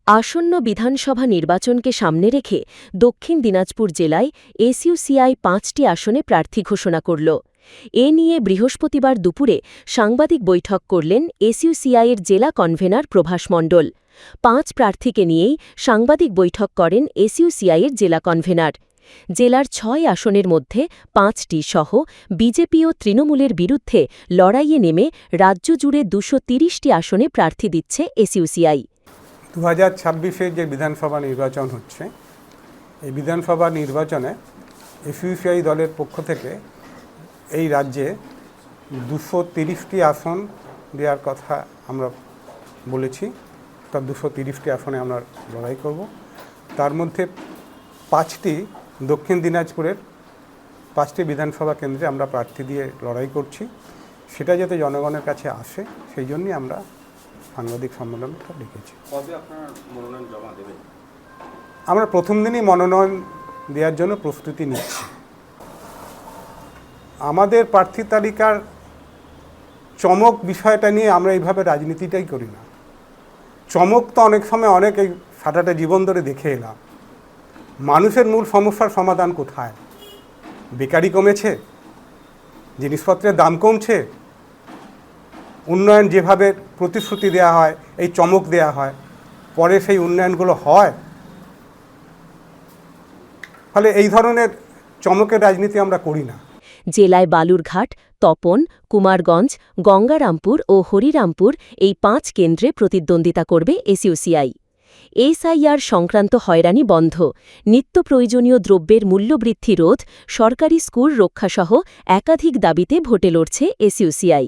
আসন্ন বিধানসভা নির্বাচনকে সামনে রেখে দক্ষিণ দিনাজপুর জেলায় এসইউসিআই ৫টি আসনে প্রার্থী ঘোষণা করল। এ নিয়ে বৃহস্পতিবার দুপুরে সাংবাদিক বৈঠক করলেন এসইউসিআইয়ের জেলা কনভেনর প্রভাস মণ্ডল। ৫ প্রার্থীকে নিয়েই সাংবাদিক বৈঠক করেন এসইউসিআইয়ের জেলা কনভেনর। জেলার ৬ আসনের মধ্যে ৫টি সহ বিজেপি ও তৃণমূলের বিরুদ্ধে লড়াইয়ে নেমে রাজ্য জুড়ে ২৩০টি আসনে প্রার্থী দিচ্ছে এসইউসিআই। 2026-এর যে বিধানসভা নির্বাচন হচ্ছে, এই বিধানসভা নির্বাচনে এসইউসিআই দলের পক্ষ থেকে এই রাজ্যে 230টি আসন দেওয়ার কথা আমরা বলেছি। তার 230টি আসনে আমরা লড়াই করব। তার মধ্যে 5টি দক্ষিণ দিনাজপুরের 5টি বিধানসভা কেন্দ্রে আমরা প্রার্থী দিয়ে লড়াই করছি। সেটা যাতে জনগণের কাছে আসে, সেই জন্যই আমরা সাংবাদিক সম্মেলনটা ডেকেছি। কবে আপনারা মনোনয়ন জমা দেবেন? আমরা প্রথম দিনই মনোনয়ন দেওয়ার জন্য প্রস্তুতি নিচ্ছি। আমাদের প্রার্থী তালিকার চমক বিষয়টা নিয়ে আমরা এইভাবে রাজনীতিটাই করি না। চমক তো অনেক সময় অনেক এই সারাটা জীবন ধরে দেখে এলাম। মানুষের মূল সমস্যার সমাধান কোথায়? বেকারি কমেছে, জিনিসপত্রের দাম কমছে, উন্নয়ন যেভাবে প্রতিশ্রুতি দেওয়া হয়, এই চমক দেওয়া হয়, পরে সেই উন্নয়নগুলো হয়। ফলে এই ধরনের চমকের রাজনীতি আমরা করি না। জেলায় বালুরঘাট, তপন, কুমারগঞ্জ, গঙ্গারামপুর ও হরিরামপুর এই 5 কেন্দ্রে প্রতিদ্বন্দ্বিতা করবে এসইউসিআই। এসআইআর সংক্রান্ত হয়রানি বন্ধ, নিত্য প্রয়োজনীয় দ্রব্যের মূল্যবৃদ্ধি রোধ, সরকারি স্কুল রক্ষাসহ একাধিক দাবিতে ভোটে লড়ছে এসইউসিআই।